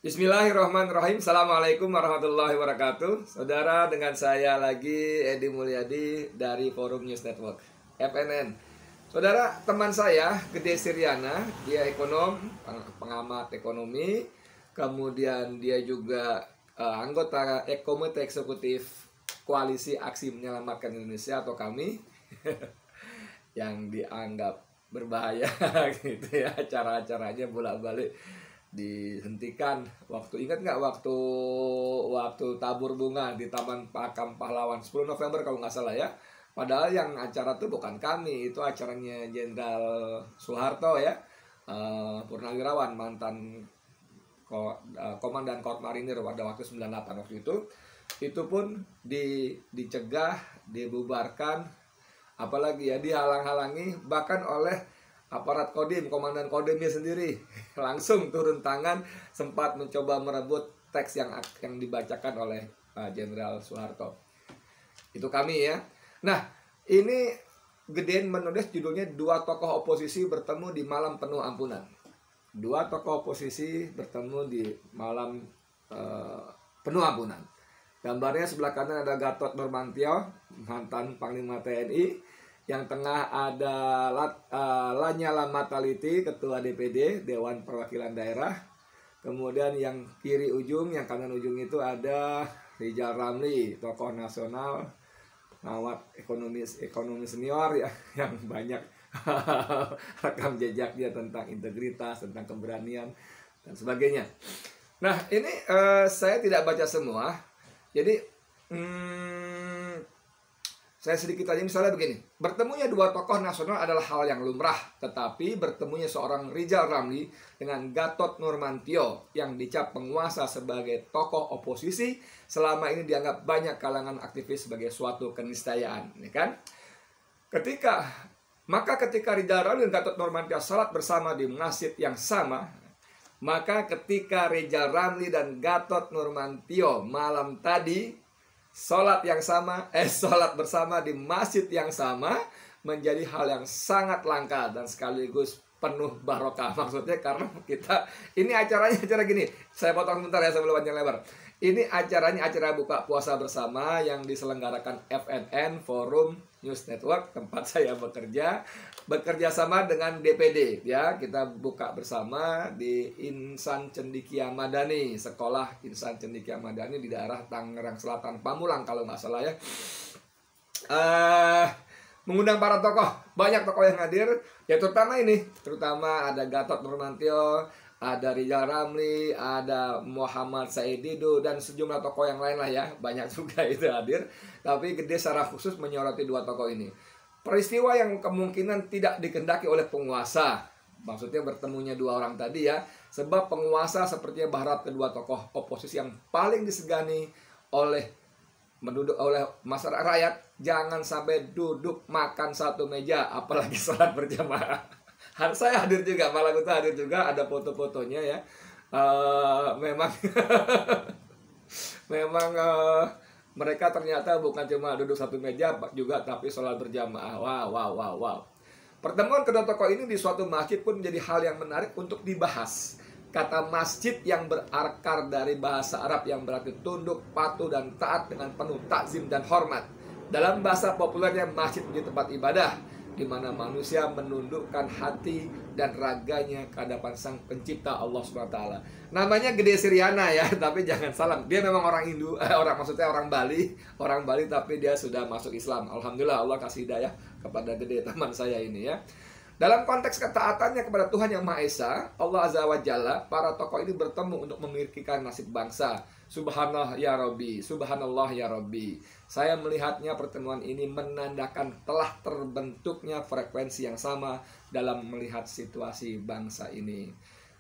Bismillahirrahmanirrahim. Assalamualaikum warahmatullahi wabarakatuh. Saudara, dengan saya lagi Edi Mulyadi dari Forum News Network FNN. Saudara, teman saya Gede Siryana, dia ekonom, pengamat ekonomi. Kemudian dia juga anggota Komite Eksekutif Koalisi Aksi Menyelamatkan Indonesia atau KAMI yang dianggap berbahaya gitu ya, acara-acaranya bolak-balik dihentikan. Ingat nggak waktu tabur bunga di Taman Makam Pahlawan 10 November kalau nggak salah ya. Padahal yang acara itu bukan kami, itu acaranya Jenderal Soeharto ya, Purnawirawan, mantan Komandan Korps Marinir pada waktu 98 waktu itu. Itu pun dicegah, dibubarkan, apalagi ya dihalang-halangi bahkan oleh aparat Kodim, komandan Kodimnya sendiri langsung turun tangan, sempat mencoba merebut teks yang dibacakan oleh Jenderal Soeharto. Itu kami ya. Nah, ini gedein menulis judulnya Dua Tokoh Oposisi Bertemu di Malam Penuh Ampunan. Dua tokoh oposisi bertemu di malam penuh ampunan. Gambarnya sebelah kanan ada Gatot Nurmantio, mantan Panglima TNI. Yang tengah ada Lanyala Mataliti, Ketua DPD, Dewan Perwakilan Daerah. Kemudian yang kiri ujung, yang kanan ujung itu ada Rizal Ramli, tokoh nasional, ngawat ekonomi senior ya, yang banyak rekam jejaknya tentang integritas, tentang keberanian, dan sebagainya. Nah, ini saya tidak baca semua. Jadi, saya sedikit aja misalnya begini. Bertemunya dua tokoh nasional adalah hal yang lumrah. Tetapi bertemunya seorang Rizal Ramli dengan Gatot Nurmantio yang dicap penguasa sebagai tokoh oposisi selama ini dianggap banyak kalangan aktivis sebagai suatu keniscayaan, ya kan? Maka ketika Rizal Ramli dan Gatot Nurmantio salat bersama di masjid yang sama, maka ketika Rizal Ramli dan Gatot Nurmantio malam tadi sholat bersama di masjid yang sama menjadi hal yang sangat langka dan sekaligus penuh barokah. Maksudnya karena ini acaranya acara gini. Saya potong sebentar ya sebelum panjang lebar. Ini acaranya acara buka puasa bersama yang diselenggarakan FNN Forum News Network, tempat saya bekerja sama dengan DPD ya. Kita buka bersama di Insan Cendikia Madani, sekolah Insan Cendikia Madani di daerah Tangerang Selatan, Pamulang kalau nggak salah ya. Mengundang para tokoh, banyak tokoh yang hadir ya, terutama ada Gatot Nurmantio, ada Rizal Ramli, ada Muhammad Said Didu, dan sejumlah tokoh yang lain lah ya. Banyak juga itu hadir. Tapi Gede secara khusus menyoroti dua tokoh ini. Peristiwa yang kemungkinan tidak dikehendaki oleh penguasa. Maksudnya bertemunya dua orang tadi ya. Sebab penguasa sepertinya berharap kedua tokoh oposisi yang paling disegani oleh masyarakat rakyat jangan sampai duduk makan satu meja, apalagi sholat berjamaah. Saya hadir juga, malah itu hadir juga, ada foto-fotonya ya. Memang mereka ternyata bukan cuma duduk satu meja juga, tapi sholat berjamaah. Wow. Pertemuan kedua tokoh ini di suatu masjid pun menjadi hal yang menarik untuk dibahas. Kata masjid yang berakar dari bahasa Arab yang berarti tunduk, patuh, dan taat dengan penuh takzim dan hormat. Dalam bahasa populernya, masjid menjadi tempat ibadah di mana manusia menundukkan hati dan raganya ke hadapan Sang Pencipta Allah SWT. Namanya Gede Siryana ya, tapi jangan salah, dia memang orang orang Bali, tapi dia sudah masuk Islam. Alhamdulillah, Allah kasih hidayah kepada Gede, teman saya ini ya. Dalam konteks ketaatannya kepada Tuhan Yang Maha Esa, Allah Azza wa Jalla, para tokoh ini bertemu untuk memikirkan nasib bangsa. Subhanallah ya Rabbi, Subhanallah ya Rabbi. Saya melihatnya pertemuan ini menandakan telah terbentuknya frekuensi yang sama dalam melihat situasi bangsa ini.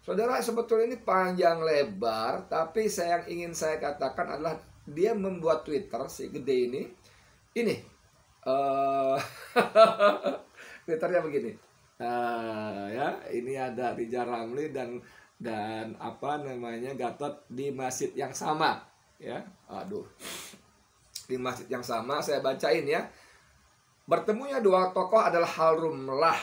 Saudara, sebetulnya ini panjang lebar, tapi yang ingin saya katakan adalah dia membuat Twitter, si Gede ini Twitternya begini. Ya, ini ada Rizal Ramli dan Gatot di masjid yang sama ya. Di masjid yang sama, saya bacain ya. Bertemunya dua tokoh adalah hal lumrah.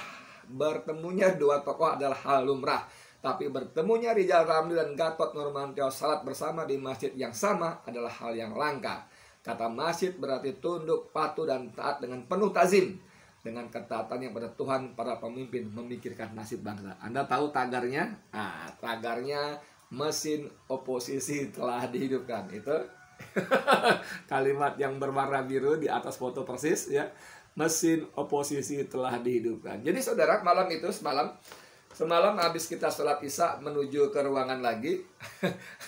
Tapi bertemunya Rizal Ramli dan Gatot Nurmantio salat bersama di masjid yang sama adalah hal yang langka. Kata masjid berarti tunduk, patuh, dan taat dengan penuh tazim. Dengan ketaatan yang pada Tuhan, para pemimpin memikirkan nasib bangsa. Anda tahu tagarnya? Tagarnya mesin oposisi telah dihidupkan. Itu kalimat yang berwarna biru di atas foto persis ya. Mesin oposisi telah dihidupkan. Jadi saudara, semalam habis kita sholat isya menuju ke ruangan lagi,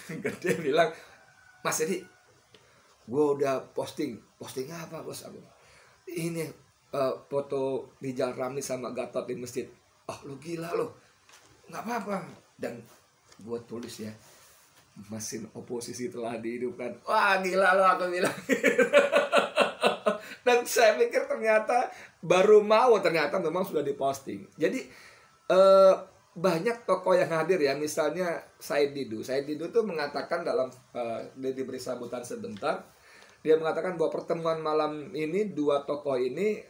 Gede bilang, Mas Edi, gue udah posting apa bos aku? Ini foto Rizal Ramli sama Gatot di masjid. Lu gila lo, nggak apa-apa. Dan gue tulis ya, mesin oposisi telah dihidupkan. Wah gila lo, aku bilang. Dan saya pikir ternyata ternyata memang sudah diposting. Jadi banyak tokoh yang hadir ya, misalnya Said Didu tuh mengatakan dalam dia diberi sambutan sebentar, dia mengatakan bahwa pertemuan malam ini dua tokoh ini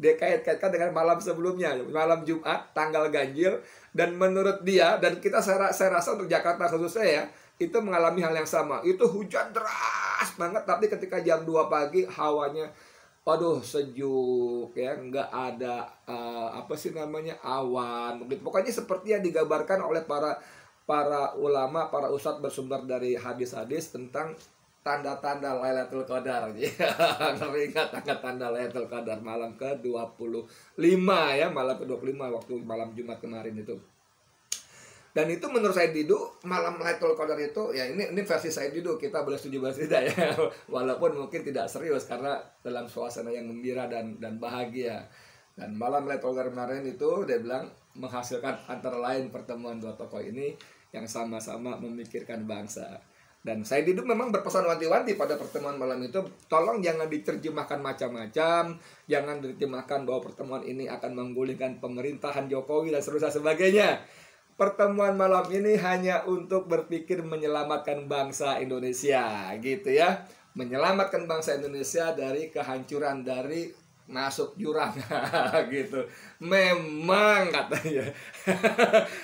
dia kait-kaitkan dengan malam sebelumnya, malam Jumat tanggal ganjil, dan menurut dia dan saya rasa untuk Jakarta khususnya ya, itu mengalami hal yang sama. Itu hujan deras banget, tapi ketika jam 2 pagi hawanya sejuk ya, nggak ada awan begitu. Pokoknya seperti yang digambarkan oleh para ulama, para ustadz bersumber dari hadis-hadis tentang tanda-tanda Lailatul Qadar. Ngeri nggak tanda-tanda Lailatul Qadar malam ke-25 ya, malam ke-25 waktu malam Jumat kemarin itu. Dan itu menurut saya Didu, malam Lailatul Qadar itu ya, ini versi saya Didu, kita boleh setuju boleh tidak ya. Walaupun mungkin tidak serius karena dalam suasana yang gembira dan bahagia. Dan malam Lailatul Qadar kemarin itu dia bilang menghasilkan antara lain pertemuan dua tokoh ini yang sama-sama memikirkan bangsa. Dan saya Didu memang berpesan wanti-wanti pada pertemuan malam itu, tolong jangan diterjemahkan macam-macam, jangan diterjemahkan bahwa pertemuan ini akan menggulingkan pemerintahan Jokowi dan sebagainya. Pertemuan malam ini hanya untuk berpikir menyelamatkan bangsa Indonesia, gitu ya. Menyelamatkan bangsa Indonesia dari kehancuran, dari masuk jurang gitu. Memang katanya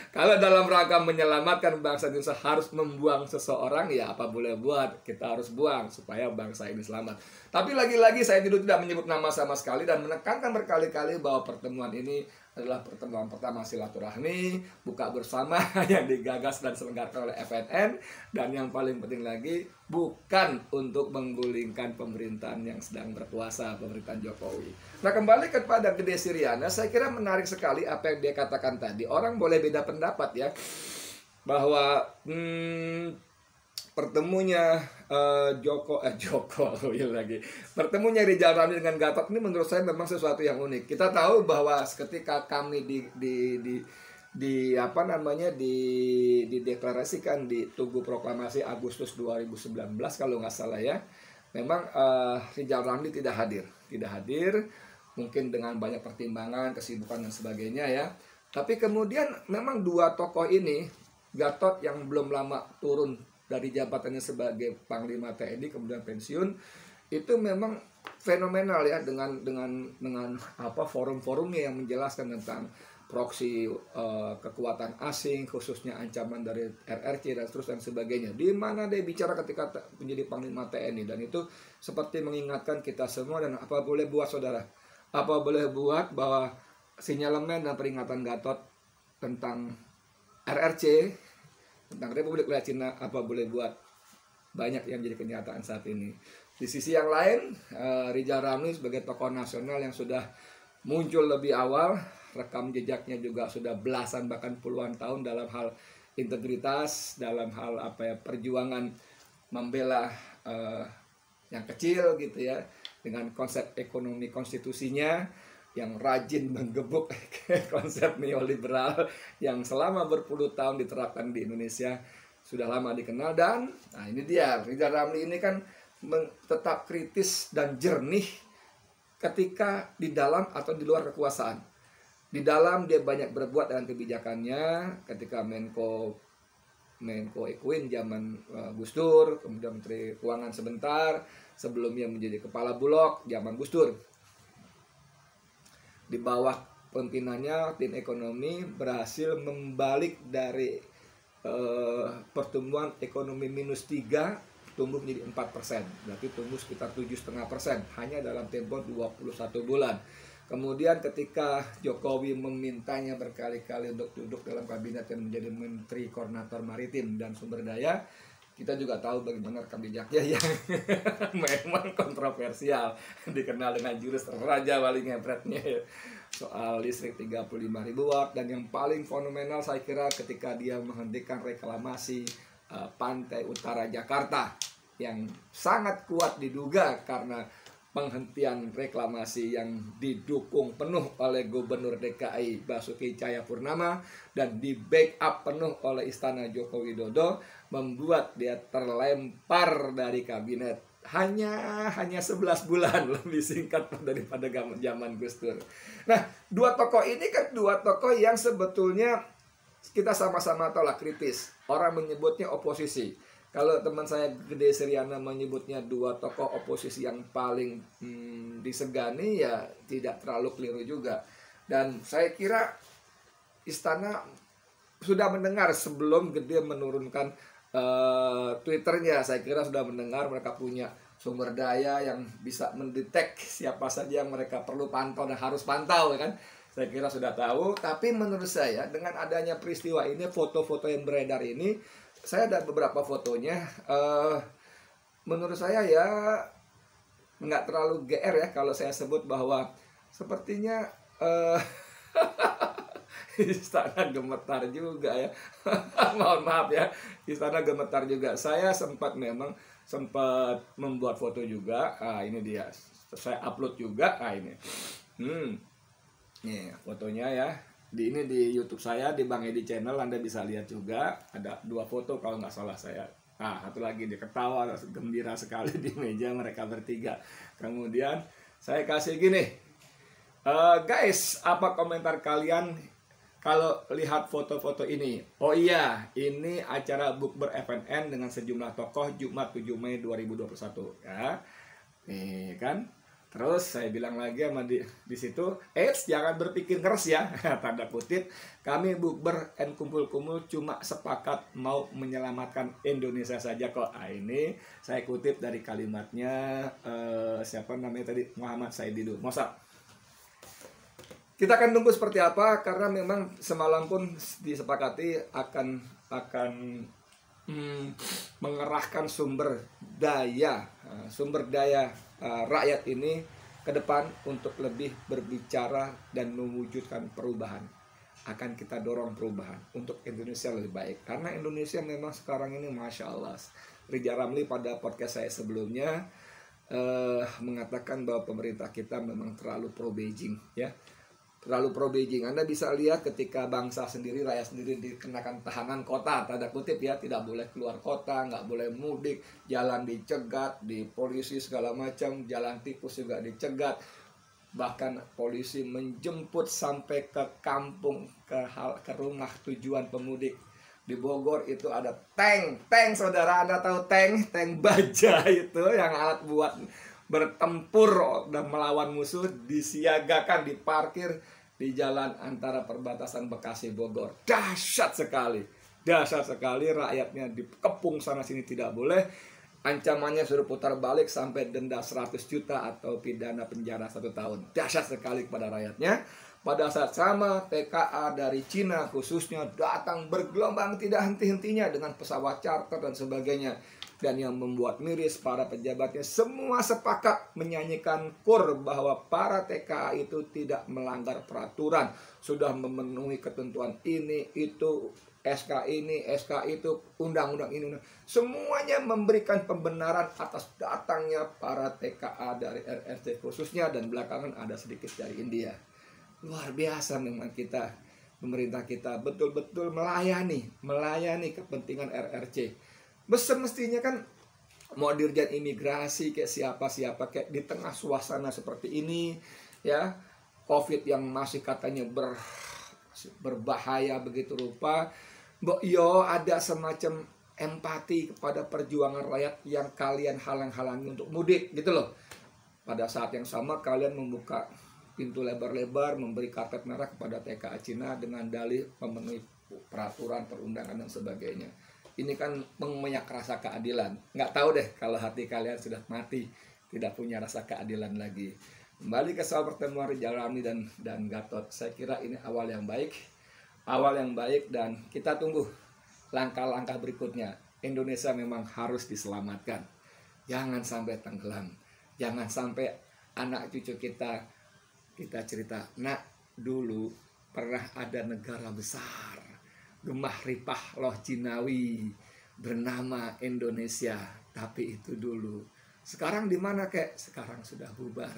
kalau dalam rangka menyelamatkan bangsa Indonesia harus membuang seseorang, ya apa boleh buat, kita harus buang supaya bangsa ini selamat. Tapi lagi-lagi saya tidak menyebut nama sama sekali dan menekankan berkali-kali bahwa pertemuan ini adalah pertemuan pertama silaturahmi buka bersama yang digagas dan diselenggarakan oleh FNN, dan yang paling penting lagi bukan untuk menggulingkan pemerintahan yang sedang berkuasa, pemerintahan Jokowi. Nah, kembali kepada Gede Siryana, saya kira menarik sekali apa yang dia katakan tadi. Orang boleh beda pendapat ya, bahwa pertemunya pertemunya Rizal Ramli dengan Gatot ini menurut saya memang sesuatu yang unik. Kita tahu bahwa ketika kami dideklarasikan di Tugu Proklamasi Agustus 2019 kalau nggak salah ya, memang Rizal Ramli tidak hadir, mungkin dengan banyak pertimbangan, kesibukan dan sebagainya ya. Tapi kemudian memang dua tokoh ini, Gatot yang belum lama turun dari jabatannya sebagai Panglima TNI kemudian pensiun, itu memang fenomenal ya, dengan forum-forumnya yang menjelaskan tentang proksi kekuatan asing, khususnya ancaman dari RRC dan terus dan sebagainya. Di mana dia bicara ketika menjadi Panglima TNI, dan itu seperti mengingatkan kita semua. Dan apa boleh buat saudara, apa boleh buat bahwa sinyalemen dan peringatan Gatot tentang RRC, tentang Republik Rakyat Cina, apa boleh buat banyak yang jadi kenyataan saat ini. Di sisi yang lain, Rizal Ramli sebagai tokoh nasional yang sudah muncul lebih awal, rekam jejaknya juga sudah belasan bahkan puluhan tahun dalam hal integritas, dalam hal perjuangan membela yang kecil gitu ya, dengan konsep ekonomi konstitusinya yang rajin menggebuk konsep neoliberal yang selama berpuluh tahun diterapkan di Indonesia, sudah lama dikenal. Dan ini dia, Rizal Ramli ini kan tetap kritis dan jernih ketika di dalam atau di luar kekuasaan. Di dalam dia banyak berbuat dengan kebijakannya, ketika Menko Ekuin zaman Gus Dur, kemudian Menteri Keuangan sebentar, sebelumnya menjadi Kepala Bulog zaman Gus Dur. Di bawah pimpinannya, tim ekonomi berhasil membalik dari pertumbuhan ekonomi -3 tumbuh menjadi 4%, berarti tumbuh sekitar 7,5% hanya dalam tempo 21 bulan. Kemudian ketika Jokowi memintanya berkali-kali untuk duduk dalam kabinet dan menjadi Menteri Koordinator Maritim dan Sumber Daya, kita juga tahu bagaimana rekam jejaknya yang memang kontroversial, dikenal dengan jurus raja paling ngepretnya soal listrik 35.000 watt. Dan yang paling fenomenal saya kira ketika dia menghentikan reklamasi pantai utara Jakarta yang sangat kuat diduga karena penghentian reklamasi yang didukung penuh oleh Gubernur DKI Basuki Cahayapurnama dan di backup penuh oleh Istana Joko Widodo, membuat dia terlempar dari kabinet hanya 11 bulan, lebih singkat daripada zaman Gus Dur. Nah, dua tokoh ini kan dua tokoh yang sebetulnya kita sama-sama tahu lah kritis. Orang menyebutnya oposisi. Kalau teman saya Gede Siryana menyebutnya dua tokoh oposisi yang paling disegani, ya tidak terlalu keliru juga. Dan saya kira Istana sudah mendengar sebelum Gede menurunkan Twitternya. Saya kira sudah mendengar mereka punya sumber daya yang bisa mendetek siapa saja yang mereka perlu pantau dan harus pantau, kan? Saya kira sudah tahu. Tapi menurut saya dengan adanya peristiwa ini, foto-foto yang beredar ini, saya ada beberapa fotonya. Menurut saya ya nggak terlalu GR ya kalau saya sebut bahwa sepertinya Istana gemetar juga ya. Mohon maaf ya, Istana gemetar juga. Saya sempat membuat foto juga. Ini dia. Saya upload juga. Ini. Nih fotonya ya. Ini di YouTube saya, di Bang Edi Channel, Anda bisa lihat juga. Ada 2 foto kalau nggak salah saya. Satu lagi dia ketawa gembira sekali di meja mereka bertiga. Kemudian saya kasih gini, guys, apa komentar kalian kalau lihat foto-foto ini? Oh iya, ini acara Bukber FNN dengan sejumlah tokoh Jumat 7 Mei 2021 ya. Nih kan. Terus saya bilang lagi sama di situ, jangan berpikir keras ya, tanda kutip, kami bukber and kumpul-kumpul cuma sepakat mau menyelamatkan Indonesia saja kok. Ini saya kutip dari kalimatnya siapa namanya tadi, Muhammad Saididu Mosa. Kita akan tunggu seperti apa, karena memang semalam pun disepakati akan mengerahkan sumber daya rakyat ini ke depan untuk lebih berbicara dan mewujudkan perubahan. Akan kita dorong perubahan untuk Indonesia lebih baik, karena Indonesia memang sekarang ini Masya Allah. Rija Ramli pada podcast saya sebelumnya mengatakan bahwa pemerintah kita memang terlalu pro Beijing ya. Terlalu pro Beijing. Anda bisa lihat ketika bangsa sendiri, rakyat sendiri dikenakan tahanan kota, tanda kutip ya, tidak boleh keluar kota, nggak boleh mudik, jalan dicegat, di polisi segala macam, jalan tikus juga dicegat, bahkan polisi menjemput sampai ke kampung, ke rumah tujuan pemudik. Di Bogor itu ada tank saudara, Anda tahu tank baja itu yang alat buat bertempur dan melawan musuh, disiagakan, diparkir di jalan antara perbatasan Bekasi Bogor. Dahsyat sekali, rakyatnya dikepung sana sini tidak boleh. Ancamannya suruh putar balik sampai denda 100 juta atau pidana penjara 1 tahun. Dahsyat sekali kepada rakyatnya. Pada saat sama, TKA dari Cina khususnya datang bergelombang tidak henti-hentinya dengan pesawat charter dan sebagainya. Dan yang membuat miris, para pejabatnya semua sepakat menyanyikan kur bahwa para TKA itu tidak melanggar peraturan, sudah memenuhi ketentuan ini, itu, SK ini, SK itu, undang-undang ini. Semuanya memberikan pembenaran atas datangnya para TKA dari RRC khususnya, dan belakangan ada sedikit dari India. Luar biasa memang kita, pemerintah kita betul-betul melayani kepentingan RRC. Semestinya kan mau dirjen imigrasi kayak siapa-siapa, kayak di tengah suasana seperti ini ya, COVID yang masih katanya berbahaya begitu rupa, ada semacam empati kepada perjuangan rakyat yang kalian halang-halangi untuk mudik gitu loh. Pada saat yang sama kalian membuka pintu lebar-lebar, memberi karpet merah kepada TKA Cina dengan dalih memenuhi peraturan perundangan dan sebagainya. Ini kan mengunyah rasa keadilan. Nggak tahu deh kalau hati kalian sudah mati, tidak punya rasa keadilan lagi. Kembali ke soal pertemuan Rizal Ramli dan Gatot. Saya kira ini awal yang baik, dan kita tunggu langkah-langkah berikutnya. Indonesia memang harus diselamatkan. Jangan sampai tenggelam. Jangan sampai anak cucu kita cerita, nak, dulu pernah ada negara besar, gemah ripah loh Cinawi, bernama Indonesia, tapi itu dulu. Sekarang di mana kek? Sekarang sudah bubar.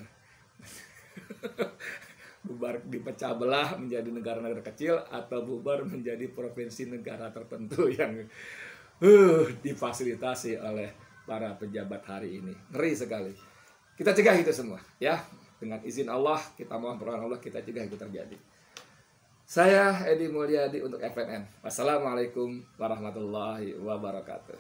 Bubar, dipecah belah menjadi negara-negara kecil atau bubar menjadi provinsi negara tertentu yang difasilitasi oleh para pejabat hari ini. Ngeri sekali. Kita cegah itu semua, ya. Dengan izin Allah, kita mohon pertolongan Allah, kita cegah itu terjadi. Saya Edi Mulyadi untuk FNN. Wassalamualaikum warahmatullahi wabarakatuh.